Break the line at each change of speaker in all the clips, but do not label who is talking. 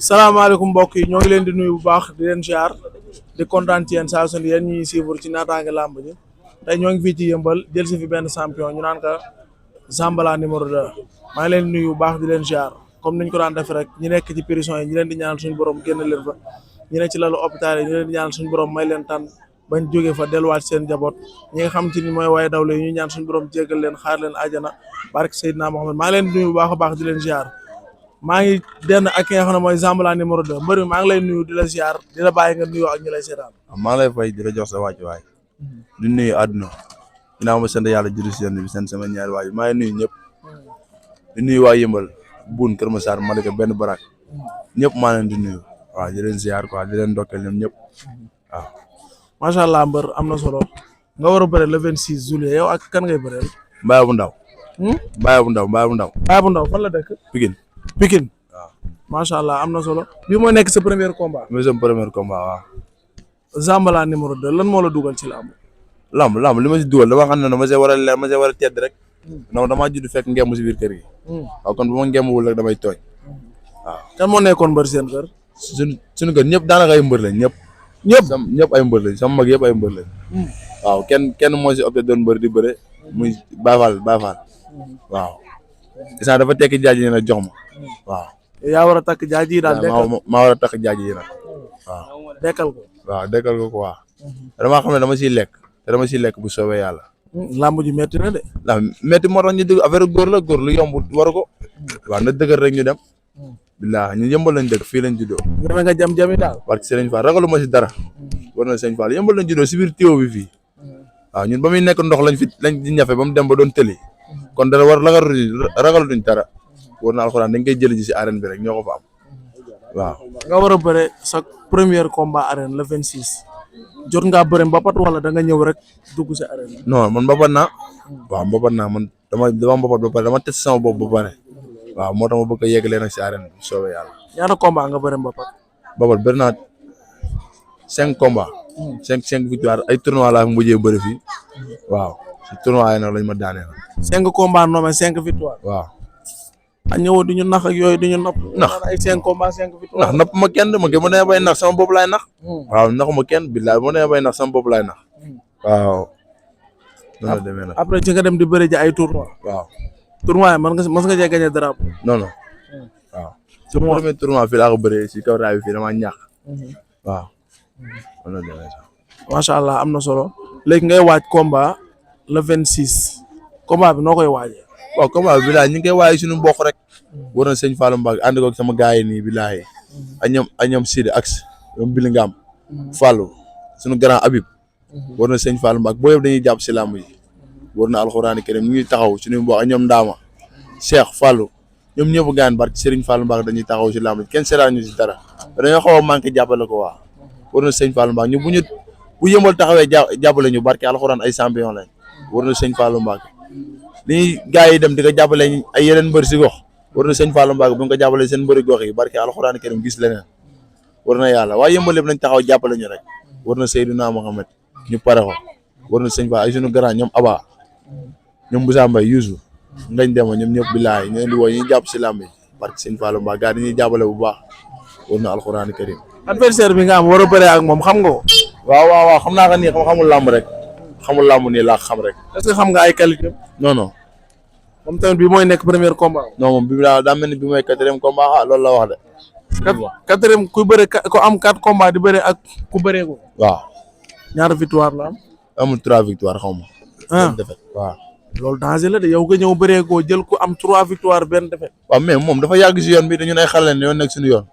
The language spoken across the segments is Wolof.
salaamaaleykum mbokk yi ñoo ngi leen di nuyu bu baax di leen ziar di kontaan ci yéen saa su ne yéen ñuy suivre ci naataange làmb ji tey ñoo ngi fii ci yëmbal jël si fi benn champion ñu naan ka Zambala numéro 2 maa ngi leen di nuyu bu baax di leen ziar comme niñ ko daan def rek ñi nekk ci prison yi ñi leen di ñaanal suñu borom génn leen fa ñi ne ci lalu hôpital yi ñi leen di ñaanal suñu borom may leen tànn bañ jógee fa delluwaat seen njaboot ñi nga xam te ni mooy waaye dawle yi ñu ñaan suñu borom jéggal leen xaar leen àjjana barke Seydina Mohamed maa ngi leen di nuyu bu baax a baax di leen ziar maa ngi denn ak ki nga xam ne mooy Zambala numéro 2 mbër mi maa ngi lay nuyu di la ziar di la bàyyi nga nuyoo ak ñi lay seetaan.
maa ngi lay fay di la jox sa wàccuwaay di nuyu àdduna ginnaaw ma sant yàlla judi si bi sant sama ñaari waay maa ngi nuyu ñëpp di nuyu waa Yëmbal Buun Kër Masar Malika benn barak ñëpp maa leen di nuyu waaw di leen ziar quoi di leen ndokkeel ñoom ñëpp waaw.
macha allah mbër am na solo nga war a bëre le 26 juillet yow ak kan ngay bëreel.
Mbaye bu ndaw. Mbaye bu ndaw.
Mbaye bu ndaw fan la dëkk. Pikine
waaw
macha allah am na solo bii mooy nekk sa premier combat.
mooy sama premier combat waaw.
Zambala numéro 2 lan moo la dugal ci lamb.
lamb li ma si dugal dama xam ne ma see war a leer ma see war a tedd rek. non damaa judd fekk ngeem si biir kër gi. waaw kon bu ma ngeemwul rek damay tooñ. waaw
kan moo nekkoon mbër seen kër.
suñu kër ñëpp daanaka ay mbër lañ ñëpp. ñëpp ay mbër lañ sama mag yëpp ay mbër lañ. waaw kenn moo si opté doon mbër di bëre muy Baye Fall waaw. isa dafa tekki jaaji yi nag jox ma waaw.
yaa war a takk jaaji yi daal dekkal
maa war a takk jaaji yi nag waaw. dekkal ko quoi. damaa xam ne dama siy lekk te dama siy lekk bu soobee yàlla.
lamb ji metti na de.
metti moo tax ñu dugg affaire góor la góor lu yomb waru ko. waaw na dëgër rek ñu dem. billahi ñu Yëmbal lañ dëkk fii lañ juddoo.
ñeme nga jam-jami daal.
parce que Sëriñ Fall ragalu ma si dara. war na Sëriñ Fall Yëmbal lañ juddoo si biir tiwo bi fii. waaw ñun ba muy nekk ndox lañ di ñafe ba mu dem ba doon tëli. kon dara war ragaluñ dara. war na alxuraan dañ koy jëli ji si arène bi rek ñoo ko fa am waaw.
nga war a bëre sa premier combat arène le 26 jot ngaa bëre mbapat wala da nga ñëw rek dugg si arène.
non man mbapat naa. waaw mbapat naa man dama mbapat ba pare dama test sama bopp ba pare. waaw moo tax ma bëgg a yeggalee nag si arène bi soobee yàlla.
ñaata combat nga bëre mbapat.
mbapat bëri naa 5 combats. 5 victoire ay tournoi laa fi mujjee bëri fii. waaw si tournoi yi nag lañ ma daaneel.
5 combats nommé 5 victoire.
waaw.
a ñëw di ñu nax ak yooyu di ñu napp.
nax
ay 5 combats 5 victoire.
napp ma kenn ma ma nee bay nax sama bopp laay nax. waaw naxuma kenn billaay ma nee bay nax sama bopp laay nax. waaw. noonu la demee nag
après ci nga dem di bëri ji ay tournoi.
waaw.
tournoi mës nga cee gagné drapeau.
non. waaw. sama premier tournoi fii laa ko bëree si kaw raay bi fii damaa ñàkk. waaw. noonu la demee sax.
macha allah am na solo. léegi ngay waaj combat le 26. combat bi noo koy waajee.
waaw combat bi bilaay ñu ngi koy waaye suñu mbokk rek. war na sëñ Fallou Mbacke ànd ko sama gars yi nii bilaay. ak ñoom Sidi ak ñoom Bilingam. Fallou suñu grand Habib. war na sëñ Fallou Mbacke boo yëpp dañuy jàpp si làmb yi. war na alxuraani karim ñu ngi taxaw suñu mbokk ak ñoom Ndama. Cheikh Fallou ñoom ñëpp gaan barke Serigne Fallou Mbacke dañuy taxaw si làmb yi kenn seetaan ñu si dara. dañoo xaw a manqué jàppale ko waa. war na sëñ Fallou Mbacke ñu bu Yëmbal taxawee jàppale ñu barke alxuraan ay champion lañ. war na sëñ Fallou Mbacke li gars yi dem di ko jàppale ay yeneen mbër si gox war na sëñ Fallou Mbacke bu ñu ko jàppale seen mbëri gox yi barke alxuraan karim gis leneen war na yàlla waaye Yëmbal lépp nañ taxaw jàppale ñu rek war na Seydina Mohamed ñu pare ko war na sëñ Fall ay suñu grand ñoom Aba ñoom Boussa Mbaye Youssou ngañ dema ñoom ñëpp bilaay ñu leen di woo ñu jàpp si làmb yi barke sëñ Fallou Mbacke gars dañuy jàppale bu baax war na alxuraan karim
adversaire bi nga am war a bëre ak moom xam nga ko.
waaw xam naa ko nii xamul làmb rek xamul làmb nii laa xam rek.
est-ce que xam nga ay qualité.
non.
moom tamit bi mooy nekk premier combat.
non moom bi daa mel ni bi mooy 4e combat loolu la wax de.
4e ku bëre ko am 4 combat di bëre ak ku bëree ko.
waaw.
ñaata victoire la am.
amul 3 victoire xaw ma. benn défaite waaw.
loolu danger la de yow nga ñëw bëree ko jël ku am 3 victoire benn défaite.
waaw mais moom dafa yàgg si yoon bi dañu ay xale ne yoon nekk suñu yoon.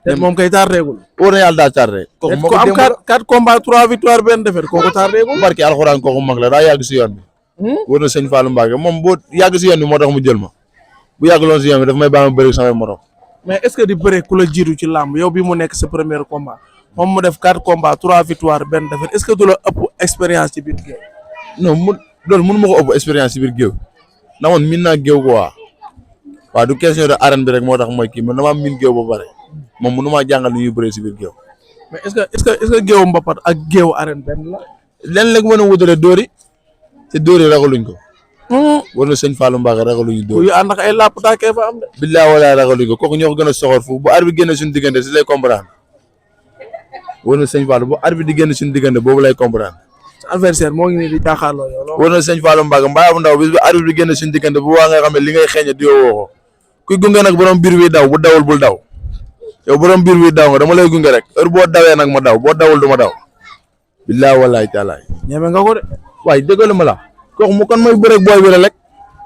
te moom kay tardé gul.
wóor na yàlla daa tardé.
kooku moo ko am 4 combat 3 victoire benn défaite kooku tardé gul.
barki alxuraan kooku mag la daa yàgg si yoon bi. wóor na sëñ Fallou Mbacke moom boo yàgg si yoon bi moo tax mu jël ma bu yàgg loon si yoon bi daf may baax ma bëri samay morom.
mais est-ce que di bëre ku la jiitu ci làmb yow bi mu nekk sa premier combat moom mu def 4 combats 3 victoire benn défaite est-ce que du la ëpp expérience ci biir géew.
non loolu mënu ma ko ëpp expérience ci biir géew ndax man miin naa géew quoi waaw du question de arène bi rek moo tax mooy kii man damaa miin géew ba pare moom mënu maa jàngal ni ñuy bëree ci biir géew.
mais est-ce que géewu mbapat ak géewu arène benn la.
lenn la mën a wutale dóor yi te dóor yi ragaluñ ko. war na sëñ Fallou Mbacke ragaluñu dóor.
yu ànd ak ay làpp tàkkee fa am de.
billaay walaay ragaluñu ko kooku ñoo ko gën a soxor foofu bu arbitre génne suñu diggante si lay comprendre war na sëñ Fallou bu arbitre di génn suñu diggante boobu lay comprendre.
sa adversaire moo ngi nii di jaaxaarloo yow.
war na sëñ Fallou Mbacke mbaa bu ndaw bis bu arbitre di génn suñu diggante bu waa nga xam ne li ngay xeeñe di woo ko kuy gunge nag borom biir wi daw bu dawul bul daw yow borom biir wi daw nga dama lay gunge rek heure boo dawee nag ma daw boo dawul du ma daw. billaay walaay taalaay.
ñeme nga ko de.
waaye dëggalu ma la kooku mu kon mooy bëreeg booy bi la rek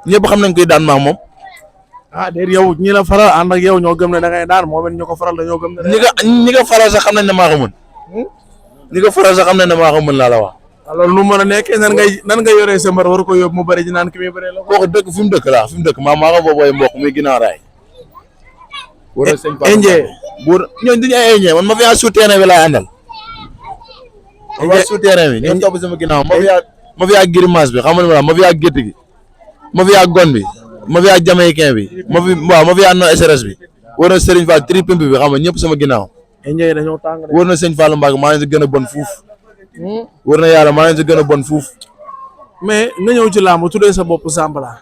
ñëpp xam nañ koy daan maax moom.
ah déedéet yow ñi la faral ànd ak yow ñoo gëm ne da ngay daan moom it ñu ko faral dañoo gëm ne.
ñi nga faral sax xam nañ ne maa ko mën. ñi nga faral sax xam nañ ne maa ko mën laa la wax.
alors nu mu mën a nekkee nan nga yoree sa mbër war ko yóbbu mu bëri ji naan ki muy bëree la ko.
kooku dëkk fi mu dëkk laa fi mu dëkk maa ko boobooy mbokk muy ginnaaw raay. war na sëñ Fallou ñooñu duñu ay indien man ma fi yaa suuf terrain bi laay àndal. ma fi yaa suuf terrain bi ñoom topp sama ginnaaw ma fi yaa grimace bi xam nga ma fi yaa gétt gi ma fi yaa gon bi ma fi yaa jamaïcain bi ma fi yaa no SRS bi war na Serigne Fall tri pimp bi xam nga ñëpp sama ginnaaw.
indien dañoo tàng de.
war na sëñ Fallou Mbacke maa leen si gën a bon fuuf. war na yàlla maa leen si gën a bon fuuf.
mais nga ñëw ci làmb tuddee sa bopp Zambala.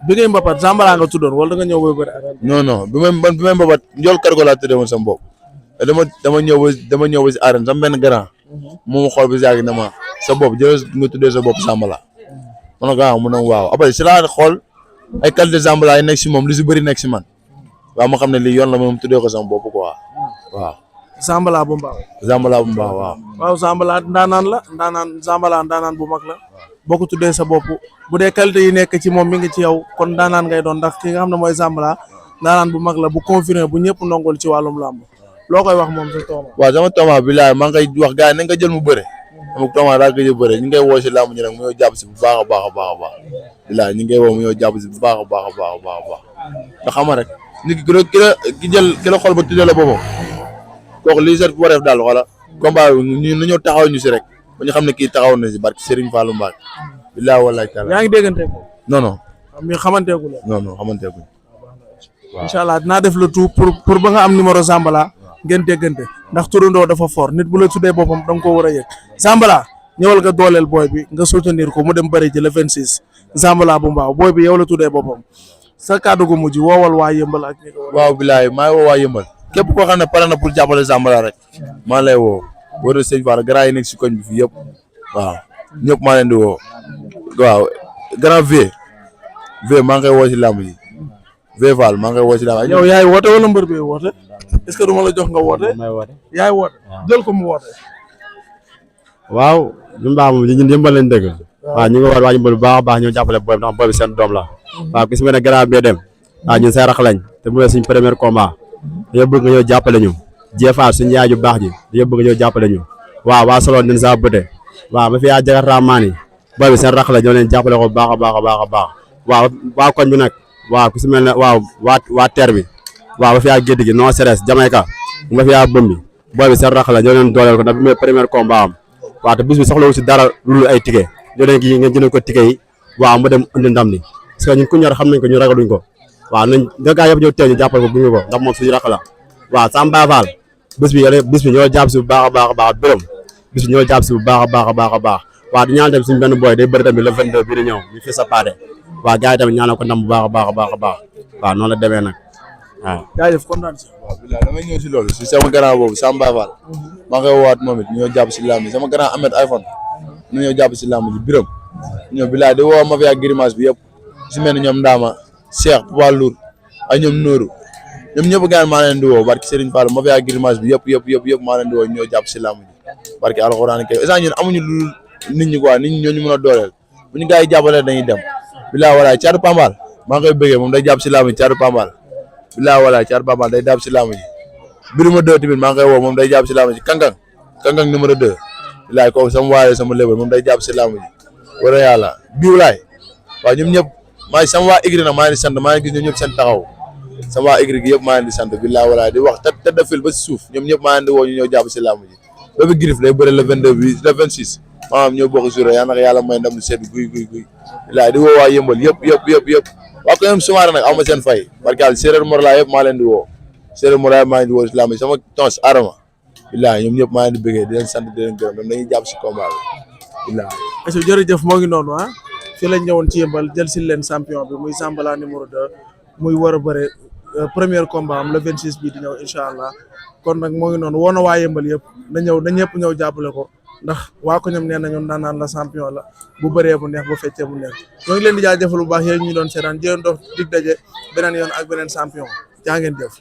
bi ngay mbapat Zambala nga tuddoon wala da nga ñëw ba bëri arène.
non bi may mbapat njool kër go laa tuddee woon sama bopp dama ñëw ba si arène sama benn grand moom xool bi si yàgg na ma sa bopp jël nga tuddee sa bopp Zambala ma ne ko mu ne waaw après si laa xool ay qualité Zambala yi nekk si moom lu si bëri nekk si man waaw ma xam ne lii yoon la moom tuddee ko sama bopp quoi waaw.
Zambala bu mbaaw.
Zambala bu mbaaw waaw.
waaw Zambala ndaanaan la Zambala ndaanaan bu mag la boo ko tuddee sa bopp bu dee qualité yi nekk ci moom mi ngi ci yow kon ndaanaan ngay doon ndax ki nga xam ne mooy Zambala ndaanaan bu mag la bu confirmé bu ñëpp nongol ci wàllum làmb loo koy wax moom sa tooma.
waaw sama tooma bilaay maa ngi koy wax gars yi nañ ko jël mu bëre sama tooma daal ko jël bëre ñu ngi koy woo si làmb ñi nag mu ñëw jàpp si bu baax a baax a baax a baax bilaay ñu ngi koy woo mu ñëw jàpp si bu baax a baax a baax a baax a baax nga xam rek nit ki la xool ba tuddee la boppam kooku lii set wareef daal xoola combat bi ñu ñëw taxaw ñu si rek ba ñu xam ne kii taxaw na si barke Serigne Fallou Mbacke bilaay wallaay taala.
yaa ngi dégganteeg moom.
non
mais xamanteegu la.
non xamanteegu.
waaw incha allah dinaa def le tout pour ba nga am numéro Zambala ngeen déggante ndax turandoo dafa fort nit bu la tuddee boppam da nga koo war a yëg Zambala ñëwal nga dooleel booy bi nga soutenir ko mu dem bëri ji le 26 Zambala bu mbaaw booy bi yow la tuddee boppam sa kàddu gu mujj woowal waa yëmbal ak ñi ko.
waaw bilaay maa ngi woo waa yëmbal képp koo xam ne pare na pour jàppale Zambala rek maa lay woo war na sëñ Fall grand yi nekk si koñ bi fii yëpp waaw ñëpp maa leen di woo waaw grand V maa ngi koy woo si làmb ji V Fall maa ngi koy woo si làmb ji.
yow yaay woote wala mbër bi woote est-ce que du ma la jox nga woote. yaay woote jël ko mu woote.
waaw ñun baax moom ñun yëmbal lañ dëgg. waaw ñu ngi war waa yëmbal bu baax a baax ñoo jàppale booy bi ndax booy bi seen doom la. waaw gis nga ne grand bi dem waaw ñun say rax lañ te bu suñ premier combat dañoo bëgg nga ñëw jàppale ñu jeefaat suñu yaay ju baax ji dañoo bëgg nga ñëw jàppale ñu waaw waa solo nen saa bëte waaw ma fi yaa jagat ramaan yi booy bi seen rax la ñoo leen jàppale ko bu baax a baax a baax a baax waaw waa koñ bi nag waaw ku si mel ne waaw waa teer bi waaw ma fi yaa gédd gi non stress Jamaïca ma fi yaa bëmbi booy bi seen rax la ñoo leen dooleel ko ndax bi mooy premier combat am waaw te bis bi soxlawu si dara lu ay ticket ñoo leen gi ngeen jëlee ko ticket yi waaw mu dem indi ndam li parce que ñun ku ñor xam nañ ko ñu ragaluñ ko waaw nañ nga gaa yëpp ñëw teew ñu jàppal ko gunge ko ndax moom suñu rax la waaw Samba Fall bis bi ñoo jàpp si bu baax a baax a baax bërëm bis bi ñoo jàpp si bu baax a baax a baax a baax waaw di ñaan tamit suñu benn boy day bëri tamit le 22 bii di ñëw ñu fi sa paate waaw gars yi tamit ñaanal ko ndam bu baax a baax a baax a baax waaw noonu la demee nag waaw
jaajëf kontaan si.
waaw bilaay damay ñëw si loolu si sama grand boobu Samba Fall maa ngi koy woowaat moom it ñoo jàpp si làmb ji sama grand Ahmed iPhone ñu ñoo jàpp si làmb ji biram ñoo bilaay di woo ma fi ak grimace bi yëpp si mel ni ñoom Ndama Cheikh Papa Lour ak ñoom Nooru ñoom ñëpp gaan maa leen di woo barki Serigne Fall ma fi ak grimace bi yëpp maa leen di woo ñoo jàpp si làmb ji barki alxuraan kay instant ñun amuñu lu nit ñi quoi nit ñi ñoo ñu mën a dooleel bu ñu gars yi jàppalee dañuy dem bilaay walaay Thiatou Pambal maa ngi koy bëggee moom day jàpp si làmb ji Thiatou Pambal bilaay walaay Thiatou Pambal day jàpp si làmb ji Birima 2 tamit maa ngi koy woo moom day jàpp si làmb ji Kangang numéro 2 bilaay kooku sama waaye sama lébar moom day jàpp si làmb ji war a yàlla biwlaay waaw ñoom ñëpp maa sama waa igri nag maa ngi di sant maa ngi gis ñoom ñëpp seen taxaw sama waa igri gi yëpp maa ngi di sant bilaay walaay di wax te defil ba si suuf ñoom ñëpp maa ngi di woo ñu ñëw jàpp si làmb ji Bébé Girif lay bëre le 22 bi le 26 maanaam ñoo bokk jour yaa nag yàlla may ndam lu sedd guy bilaay di woo waa yëmbal yëpp waa ko ñoom sumaare nag ama seen fay barke yàlla séeréer morla yëpp maa leen di woo séeréer morla yëpp maa ngi di woo si làmb ji sama tons arama bilaay ñoom ñëpp maa ngi di bëggee di leen sant di leen gërëm dañuy jàpp si combat bi bilaay
jërëjëf moo ngi noonu ah fii lañ ñëwoon ci yëmbal jël si leen champion bi muy Zambala numéro 2 muy war a bëre premier combat am le 26 bii di ñëw incha allah kon nag moo ngi noonu woo na waa yëmbal yëpp na ñëpp ñëw jàppale ko ndax waa ko ñoom nee na ñoom naan la champion la bu bëree bu neex bu feccee bu neex ñoo ngi leen di jaajëfal bu baax yéen ñu doon seetaan jërë dox dig daje beneen yoon ak beneen champion jaa ngeen jëf